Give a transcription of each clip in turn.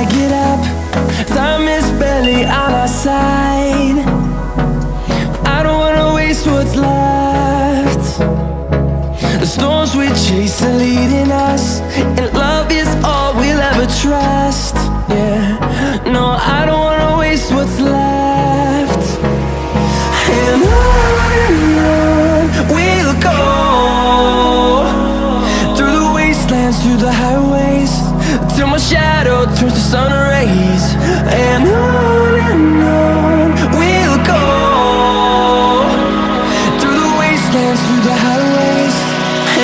I get up. Time is barely on our side. I don't wanna waste what's left. The storms we chase are leading us, and love is all we'll ever trust. Yeah, no, I don't wanna waste what's left. And on we'll go, through the wastelands, through the highways, till my shadow turns to sun rays. And on we'll go, through the wastelands, through the highways,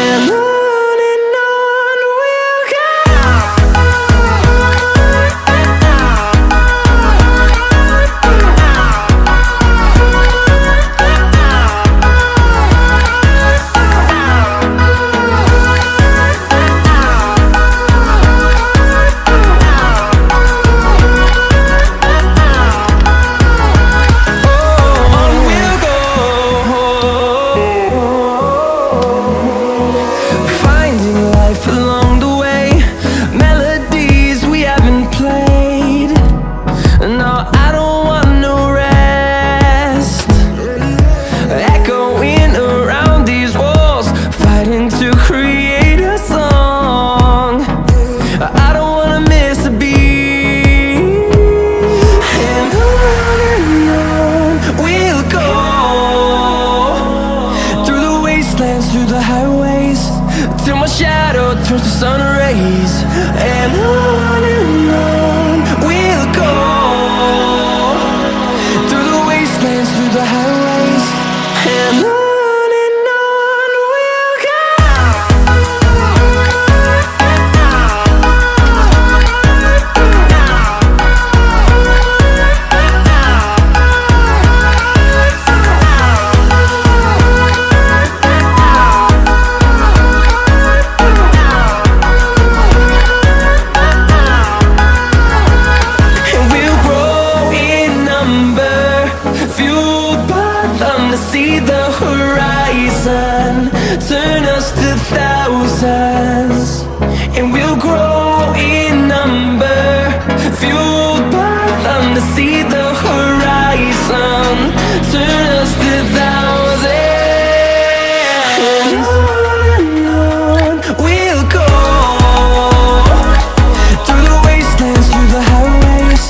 and on. Through the highways, till my shadow turns to sun rays. And on we'll go, through the wastelands, through the highways, and on. See the horizon turn us to thousands, and we'll grow in number, fueled by them to see the horizon turn us to thousands. And on we'll go, through the wastelands, through the highways,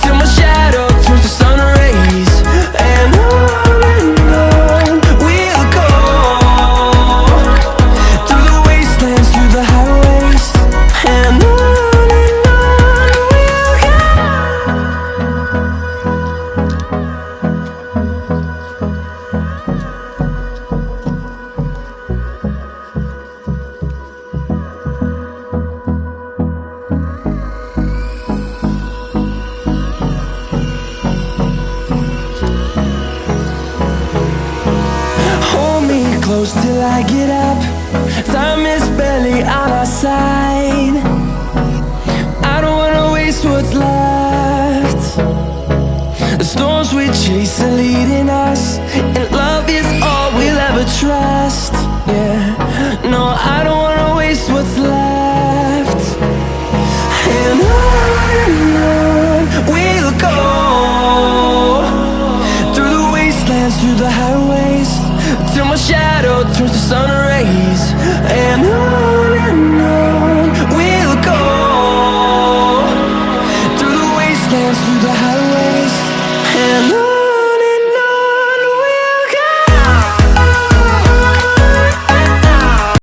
till my shadow turns to sun rays. And on close till I get up. Time is barely on our side. I don't wanna waste what's left. The storms we chase are leading us, and love is all we'll ever trust. Yeah, no, I don't wanna waste what's left. And on we'll go, through the wastelands, through the highways, till my shadow turns to sun rays. And on